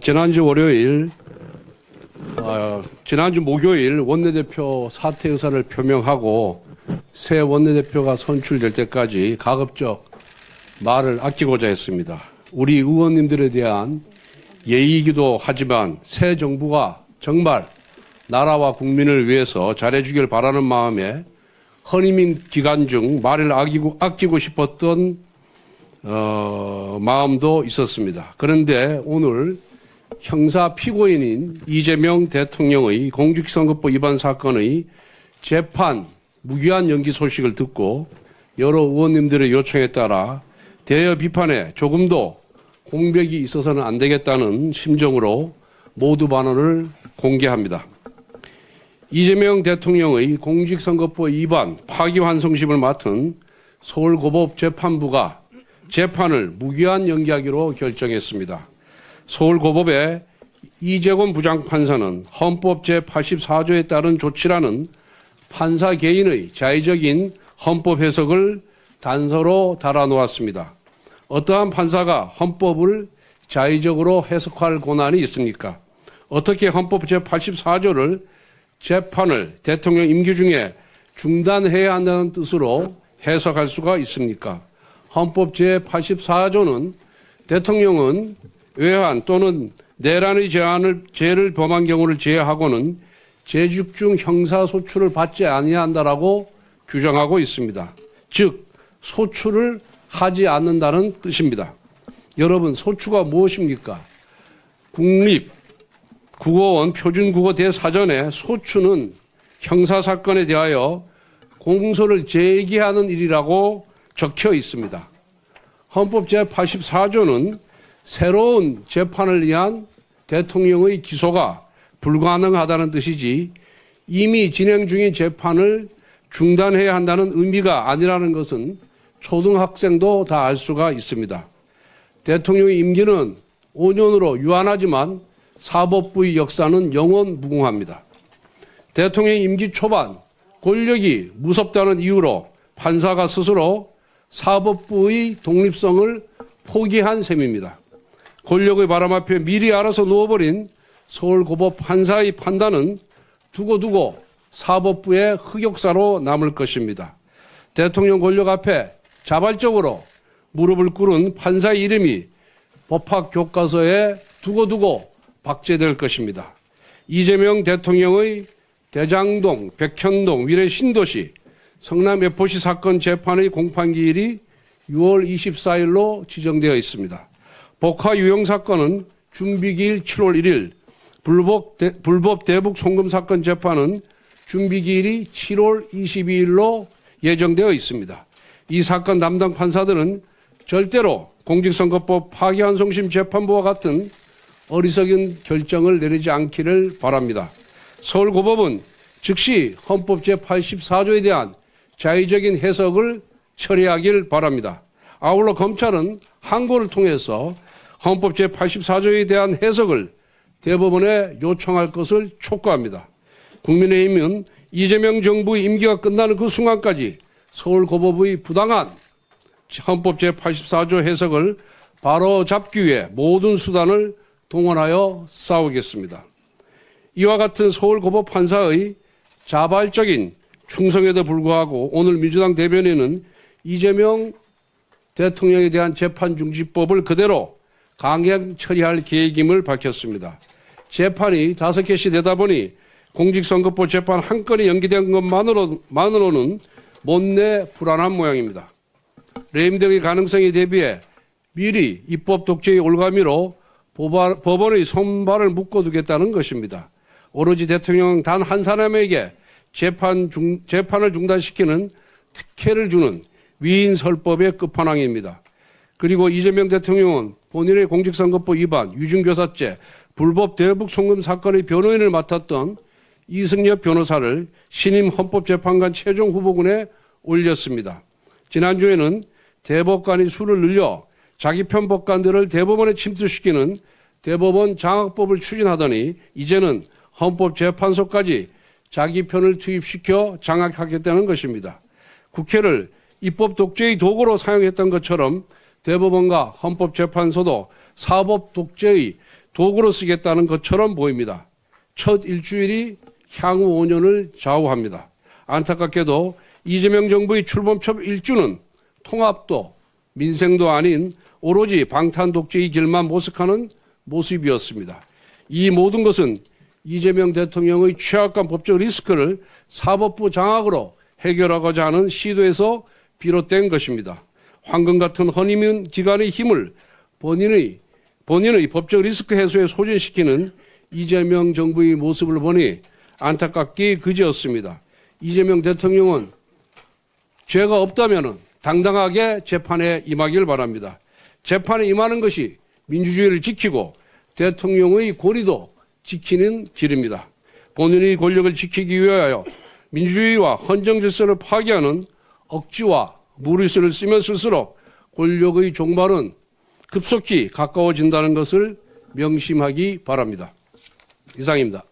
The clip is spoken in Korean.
지난주 월요일, 지난주 목요일 원내대표 사퇴 의사를 표명하고 새 원내대표가 선출될 때까지 가급적 말을 아끼고자 했습니다. 우리 의원님들에 대한 예의이기도 하지만 새 정부가 정말 나라와 국민을 위해서 잘해주길 바라는 마음에 헌임인 기간 중 말을 아끼고 싶었던 마음도 있었습니다. 그런데 오늘 형사 피고인인 이재명 대통령의 공직선거법 위반 사건의 재판 무기한 연기 소식을 듣고 여러 의원님들의 요청에 따라 대여 비판에 조금도 공백이 있어서는 안 되겠다는 심정으로 모두 반원을 공개합니다. 이재명 대통령의 공직선거법 위반 파기환송심을 맡은 서울고법재판부가 재판을 무기한 연기하기로 결정했습니다. 서울고법의 이재권 부장판사는 헌법 제84조에 따른 조치라는 판사 개인의 자의적인 헌법 해석을 단서로 달아놓았습니다. 어떠한 판사가 헌법을 자의적으로 해석할 권한이 있습니까? 어떻게 헌법 제84조를 재판을 대통령 임기 중에 중단해야 한다는 뜻으로 해석할 수가 있습니까? 헌법 제84조는 대통령은 외환 또는 내란의 죄를 범한 경우를 제외하고는 재집중 형사소출을 받지 아니한다라고 규정하고 있습니다. 즉 소출을 하지 않는다는 뜻입니다. 여러분, 소추가 무엇입니까? 국립국어원 표준국어 대사전에 소추는 형사사건에 대하여 공소를 제기하는 일이라고 적혀 있습니다. 헌법 제84조는 새로운 재판을 위한 대통령의 기소가 불가능하다는 뜻이지 이미 진행 중인 재판을 중단해야 한다는 의미가 아니라는 것은 초등학생도 다 알 수가 있습니다. 대통령의 임기는 5년으로 유한하지만 사법부의 역사는 영원 무궁합니다. 대통령의 임기 초반 권력이 무섭다는 이유로 판사가 스스로 사법부의 독립성을 포기한 셈입니다. 권력의 바람 앞에 미리 알아서 누워버린 서울고법 판사의 판단은 두고두고 사법부의 흑역사로 남을 것입니다. 대통령 권력 앞에 자발적으로 무릎을 꿇은 판사의 이름이 법학 교과서에 두고두고 박제될 것입니다. 이재명 대통령의 대장동, 백현동, 위례 신도시, 성남 FOC 사건 재판의 공판기일이 6월 24일로 지정되어 있습니다. 복화 유용 사건은 준비기일 7월 1일, 불법 대북 송금 사건 재판은 준비기일이 7월 22일로 예정되어 있습니다. 이 사건 담당 판사들은 절대로 공직선거법 파기환송심 재판부와 같은 어리석은 결정을 내리지 않기를 바랍니다. 서울고법은 즉시 헌법 제84조에 대한 자의적인 해석을 처리하길 바랍니다. 아울러 검찰은 항고를 통해서 헌법 제84조에 대한 해석을 대법원에 요청할 것을 촉구합니다. 국민의힘은 이재명 정부의 임기가 끝나는 그 순간까지 서울고법의 부당한 헌법 제84조 해석을 바로잡기 위해 모든 수단을 동원하여 싸우겠습니다. 이와 같은 서울고법 판사의 자발적인 충성에도 불구하고 오늘 민주당 대변인은 이재명 대통령에 대한 재판중지법을 그대로 강행 처리할 계획임을 밝혔습니다. 재판이 5개씩 되다 보니 공직선거법 재판 한 건이 연기된 것만으로는 못내 불안한 모양입니다. 레임 등의 가능성에 대비해 미리 입법 독재의 올가미로 법원의 손발을 묶어두겠다는 것입니다. 오로지 대통령 단 한 사람에게 재판을 중단시키는 특혜를 주는 위인설법의 끝판왕입니다. 그리고 이재명 대통령은 본인의 공직선거법 위반, 위중교사죄, 불법 대북 송금 사건의 변호인을 맡았던 이승엽 변호사를 신임 헌법재판관 최종 후보군에 올렸습니다. 지난주에는 대법관이 수를 늘려 자기 편 법관들을 대법원에 침투시키는 대법원 장악법을 추진하더니 이제는 헌법재판소까지 자기 편을 투입시켜 장악하겠다는 것입니다. 국회를 입법 독재의 도구로 사용했던 것처럼 대법원과 헌법재판소도 사법 독재의 도구로 쓰겠다는 것처럼 보입니다. 첫 일주일이 향후 5년을 좌우합니다. 안타깝게도 이재명 정부의 출범 첫 일주는 통합도 민생도 아닌 오로지 방탄 독재의 길만 모색하는 모습이었습니다. 이 모든 것은 이재명 대통령의 취약한 법적 리스크를 사법부 장악으로 해결하고자 하는 시도에서 비롯된 것입니다. 황금 같은 허니문 기관의 힘을 본인의 법적 리스크 해소에 소진시키는 이재명 정부의 모습을 보니 안타깝기 그지없습니다. 이재명 대통령은 죄가 없다면 당당하게 재판에 임하길 바랍니다. 재판에 임하는 것이 민주주의를 지키고 대통령의 권위도 지키는 길입니다. 본인의 권력을 지키기 위하여 민주주의와 헌정 질서를 파괴하는 억지와 무리수를 쓰면 쓸수록 권력의 종말은 급속히 가까워진다는 것을 명심하기 바랍니다. 이상입니다.